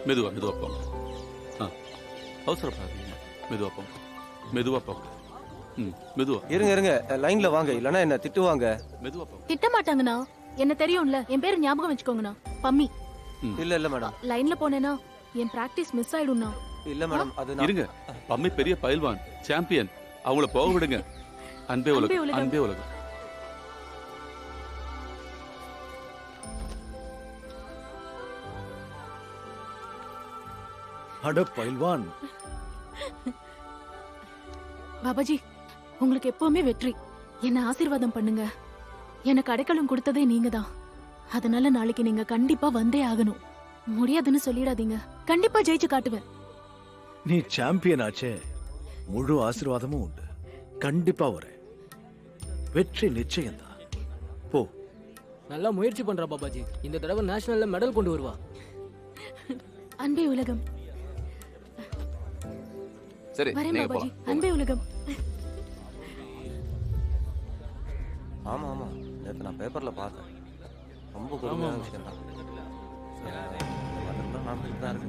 மெதுவா மெதுவா போங்க. அவசரப்படாதீங்க. மெதுவா போங்க, மெதுவா போங்க. மெதுவா இருங்க இருங்க, லைன்ல வாங்க, இல்லனா என்ன திட்டுவாங்க. மெதுவா போங்க. திட்ட மாட்டாங்கண்ணா, என்ன தெரியும்ல. என் பேரு ஞாபகம் வச்சுக்கோங்கண்ணா, பம்மி. இல்ல இல்ல மேடம். லைன்ல போனேனா என் பிராக்டிஸ் மிஸ் ஆயிடும்ண்ணா. இல்ல மேடம், அது இருங்க. பம்மி பெரிய பயில்வான், சாம்பியன். அவங்கள போக விடுங்க. அன்பே உலகம், அன்பே உலகம். அட பயில்வான். பாபாஜி, உங்களுக்கு எப்பவுமே வெற்றி. என்ன ஆசீர்வாதம் பண்ணுங்க. எனக்கு அடைக்கலம் கொடுத்ததே நீங்க தான். அதனால நாளைக்கு நீங்க கண்டிப்பா வந்தே ஆகணும். முடியாதுன்னு சொல்லிடாதீங்க. கண்டிப்பா ஜெயிச்சு காட்டுவேன். நீ சாம்பியன் ஆச்சே, முழு ஆசீர்வாதமும் உண்டு. கண்டிப்பா வரேன். வெற்றி நிச்சயம்தான். போ. நல்லா முயற்சி பண்றா பாபாஜி. இந்த தடவை நேஷனல்ல மெடல் கொண்டு வருவா. அன்பே உலகம். சரி, வரேன் பாபாஜி. அன்பே உலகம். ஆமா ஆமா, நேத்து நான் பேப்பர்ல பார்த்தேன். ரொம்ப கொடுமையான விஷயம் தான். நடந்துட்டு தான் இருக்கு.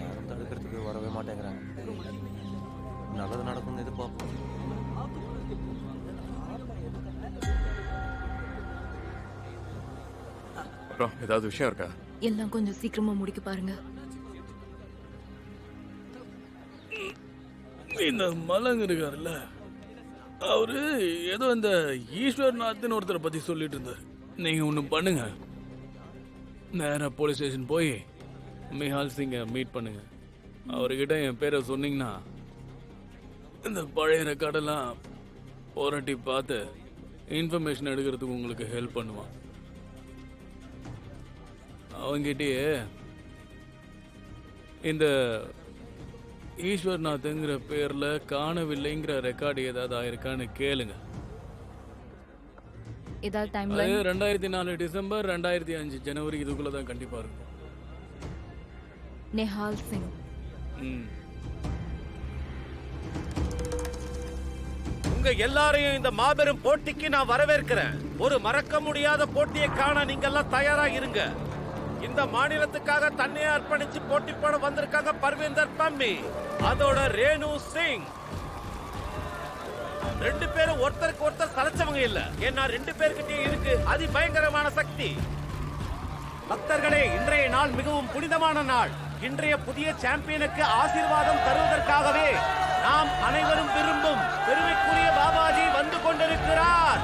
யாரும் தடுக்கிறதுக்கு வரவே மாட்டேங்கிறாங்க. நல்லது நடக்கும்னு எதிர்பார்ப்போம். அப்புறம் ஏதாவது விஷயம் இருக்கா? எல்லாம் கொஞ்சம் சீக்கிரமா முடிக்க பாருங்க. இந்த மலங்க இருக்காருல்ல, அவரு ஏதோ இந்த ஈஸ்வர்நாத்னு ஒருத்தரை பத்தி சொல்லிட்டு இருந்தாரு. நீங்க ஒண்ணு பண்ணுங்க, நேரா போலீஸ் ஸ்டேஷன் போய் மிஹால் சிங்கை மீட் பண்ணுங்க. அவர்கிட்ட என் பேரை சொன்னீங்கன்னா இந்த பழைய ரெக்கார்டெல்லாம் போராட்டி பார்த்து இன்ஃபர்மேஷன் எடுக்கிறதுக்கு உங்களுக்கு ஹெல்ப் பண்ணுவான். அவங்கிட்டயே இந்த ஈஸ்வர்நாத்ங்கிற பேர்ல காணவில்லைங்கிற ரெக்கார்டு ஏதாவது ஆயிருக்கான்னு கேளுங்க. ஏதாவது டைம் அது 2004 டிசம்பர் 2005 ஜனவரி இதுக்குள்ளதான் கண்டிப்பா இருக்கும். நிஹால் சிங். உங்க எல்லாரையும் இந்த மாபெரும் போட்டிக்கு நான் வரவேற்கிறேன். ஒரு மறக்க முடியாத போட்டியை காண நீங்க எல்லாம் தயாரா இருங்க. இந்த மாநிலத்துக்காக தன்னையே அர்ப்பணிச்சு போட்டி போட வந்திருக்காங்க பர்வீந்தர் பம்மி, அதோட ரேணு சிங். ரெண்டு பேரும் ஒருத்தருக்கு ஒருத்தர் சலைச்சவங்க இல்ல. ஏன்னா ரெண்டு பேர்கிட்டே இருக்கு அதி பயங்கரமான சக்தி. பக்தர்களே, இன்றைய நாள் மிகவும் புனிதமான நாள். இன்றைய புதிய சாம்பியனுக்கு ஆசீர்வாதம் தருவதற்காகவே நாம் அனைவரும் விரும்பும் பெருமைக்குரிய பாபாஜி வந்து கொண்டிருக்கிறார்.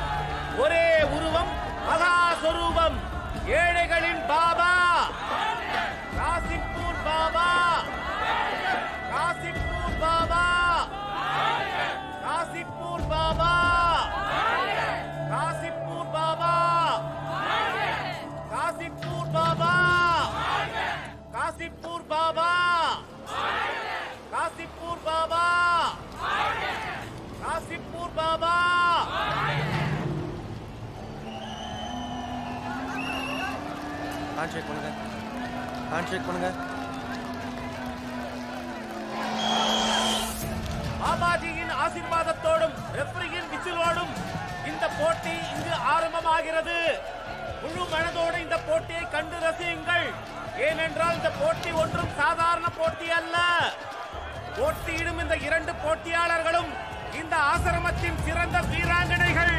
ஒரே உருவம், மகாஸ்வரூபம், ஏழைகளின் பாபா, காசிப்பூர் பாபா, காசிப்பூர் பாபா, காசிப்பூர் பாபா, காசிப்பூர் பாபா, காசிப்பூர் பாபா, காசிப்பூர் பாபா, காசிப்பூர் பாபா, காசிப்பூர் பாபா. ஹேண்ட்ஷேக் பண்ணுங்க, ஹேண்ட்ஷேக் பண்ணுங்க. பாபாஜியின் ஆசீர்வாதத்தோடும் ரெஃப்ரியின் விசிலோடும் இந்த போட்டி இங்கு ஆரம்பமாகிறது. முழு மனதோடு இந்த போட்டியை கண்டு ரசியுங்கள். ஏனென்றால் இந்த போட்டி ஒன்றும் சாதாரண போட்டி அல்ல. போட்டியிடும் இந்த இரண்டு போட்டியாளர்களும் இந்த ஆசிரமத்தின் சிறந்த வீராங்கனைகள்.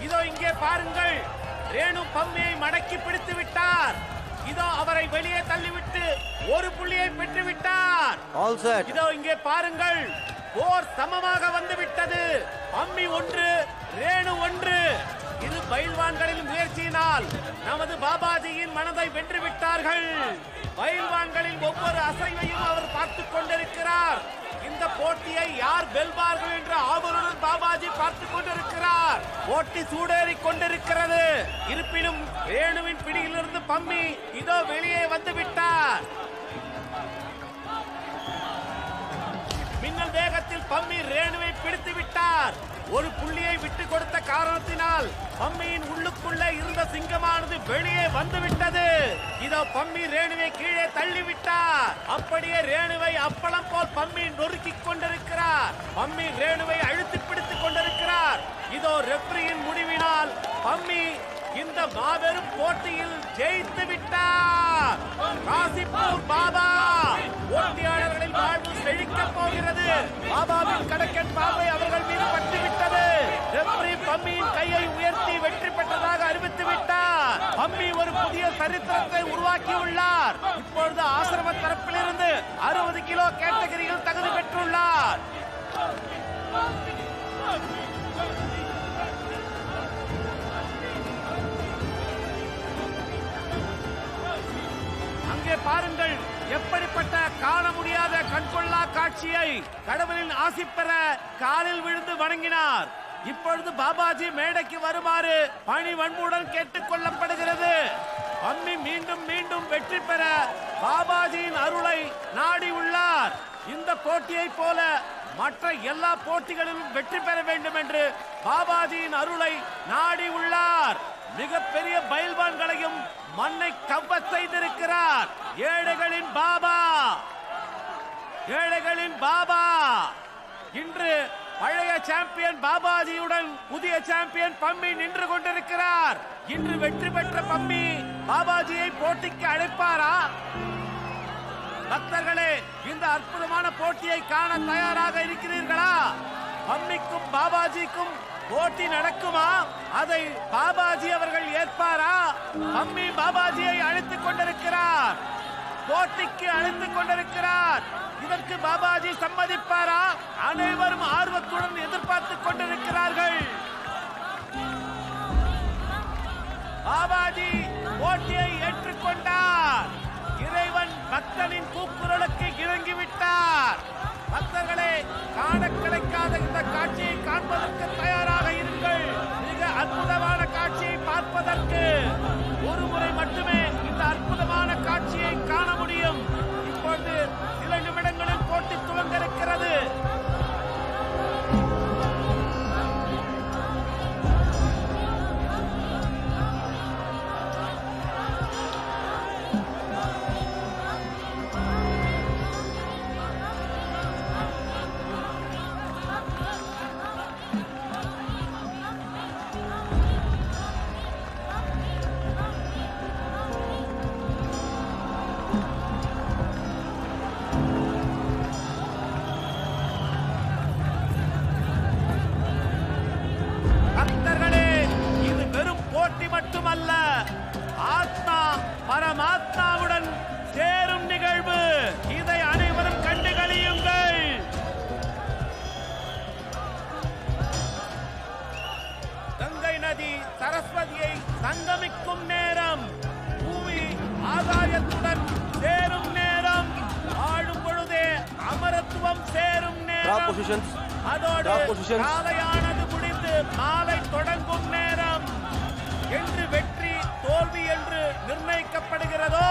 இதோ இங்கே பாருங்கள், ரேணு பம்மியை மடக்கி பிடித்து விட்டார். இதோ அவரை வெளியே தள்ளிவிட்டு ஒரு புள்ளியை பெற்று விட்டார். இதோ இங்கே பாருங்கள், போர் சமமாக வந்து விட்டது. பம்மி 1, ரேணு 1. இரு பயில்வான்களின் முயற்சியினால் நமது பாபாஜியின் மனதை வென்று விட்டார்கள். பயில்வான்களின் ஒவ்வொரு அசைவையும் அவர் பார்த்துக் கொண்டிருக்கிறார். இந்த போட்டியை யார் வெல்வார்கள் என்ற ஆவலுடன் பாபாஜி பார்த்துக் கொண்டிருக்கிறார். போட்டி சூடேறிக் கொண்டிருக்கிறது. இருப்பினும் ரேணுவின் பிடியிலிருந்து பம்மி இதோ வெளியே வந்து விட்டார். மின்னல் வேகத்தில் பம்மி ரேணுவை பிடித்து விட்டார். ஒரு புள்ளியை விட்டு கொடுத்த காரணத்தினால் பம்மியின் உள்ளுக்குள்ளே இருந்த சிங்கமானது வெளியே வந்துவிட்டது. இதோ பம்மி ரேணுவை கீழே தள்ளிவிட்டார். அப்படியே ரேணுவை அப்பளம் போல் பம்மி நொறுக்கிக் கொண்டிருக்கிறார். பம்மி ரேணுவை அழுத்தி பிடித்துக் கொண்டிருக்கிறார். இதோ ரெஃப்ரியின் முடிவினால் பம்மி இந்த மாபெரும் போட்டியில் ஜெயித்து விட்டார். காசிப்பூர் பாபா போட்டியாளர்களின் வாழ்வு செழிக்கப் போகிறது. பாபாவின் கடக்கன் பாவை அவர்கள் மீது பட்டுவிட்டது. ரெஃப்ரி பம்மியின் கையை உயர்த்தி வெற்றி பெற்றதாக அறிவித்து விட்டார். பம்மி ஒரு புதிய சரித்திரத்தை உருவாக்கியுள்ளார். இப்பொழுது ஆசிரம தரப்பிலிருந்து 60 கிலோ கேட்டகரியில் தகுதி பெற்றுள்ளார். அங்கே பாருங்கள், எப்படிப்பட்ட காண முடியாத கண்கொள்ளா காட்சியை. கடவுளின் ஆசி பெற காலில் விழுந்து வணங்கினார். இப்பொழுது பாபாஜி மேடைக்கு வருமாறு பணி வன்புடன் கேட்டுக் கொள்ளப்படுகிறது. பம்மி மீண்டும் மீண்டும் வெற்றி பெற பாபாஜியின் அருளை நாடி உள்ளார். இந்த போட்டியை போல மற்ற எல்லா போட்டிகளிலும் வெற்றி பெற வேண்டும் என்று பாபாஜியின் அருளை நாடி உள்ளார். மிகப்பெரிய பயில்வான்களையும் மண்ணை கவ்வ செய்திருக்கிறார். ஏழைகளின் பாபா, ஏழைகளின் பாபா. இன்று பழைய சாம்பியன் பாபாஜியுடன் புதிய சாம்பியன் பம்மி நின்று கொண்டிருக்கிறார். இன்று வெற்றி பெற்ற பம்மி பாபாஜியை போட்டிக்கு அழைப்பாரா? பக்தர்களே, இந்த அற்புதமான போட்டியை காண தயாராக இருக்கிறீர்களா? பம்மிக்கும் பாபாஜிக்கும் போட்டி நடக்குமா? அதை பாபாஜி அவர்கள் ஏற்பாரா? பம்மி பாபாஜியை அழைத்துக் கொண்டிருக்கிறார். போட்டிக்கு அழைத்துக் கொண்டிருக்கிறார். இதற்கு பாபாஜி சம்மதிப்பாரா? அனைவரும் ஆர்வத்துடன் எதிர்பார்த்துக் கொண்டிருக்கிறார்கள். பாபாஜி போட்டியை ஏற்றுக்கொண்டார். இறைவன் பக்தனின் கூக்குரலுக்கு இறங்கிவிட்டார். பக்தர்களே, காண கிடைக்காத இந்த காட்சியை காண்பதற்கு தயாராக இருங்கள். மிக அற்புதமான காட்சியை பார்ப்பதற்கு ஒரு முறை மட்டுமே இந்த அற்புதமான காட்சியை காண முடியும். இப்பொழுது சில நிமிடங்களில் போட்டி துவங்க இருக்கிறது. பக்தர்களே, இது வெறும் போட்டி மட்டுமல்ல, ஆத்மா பரமாத்மாவுடன் சேரும் நிகழ்வு. இதை அனைவரும் கண்டு களியுங்கள். கங்கை நதி சரஸ்வதியை சங்கமிக்கும் நேரம், பூமி ஆகாயத்துடன் சேரும் நேரம், ஆளும் பொழுதே அமரத்துவம் சேரும் நேரம், அதோடு காலையானது முடிந்து மாலை தொடங்கும் நேரம். என்று வெற்றி தோல்வி என்று நிர்ணயிக்கப்படுகிறதோ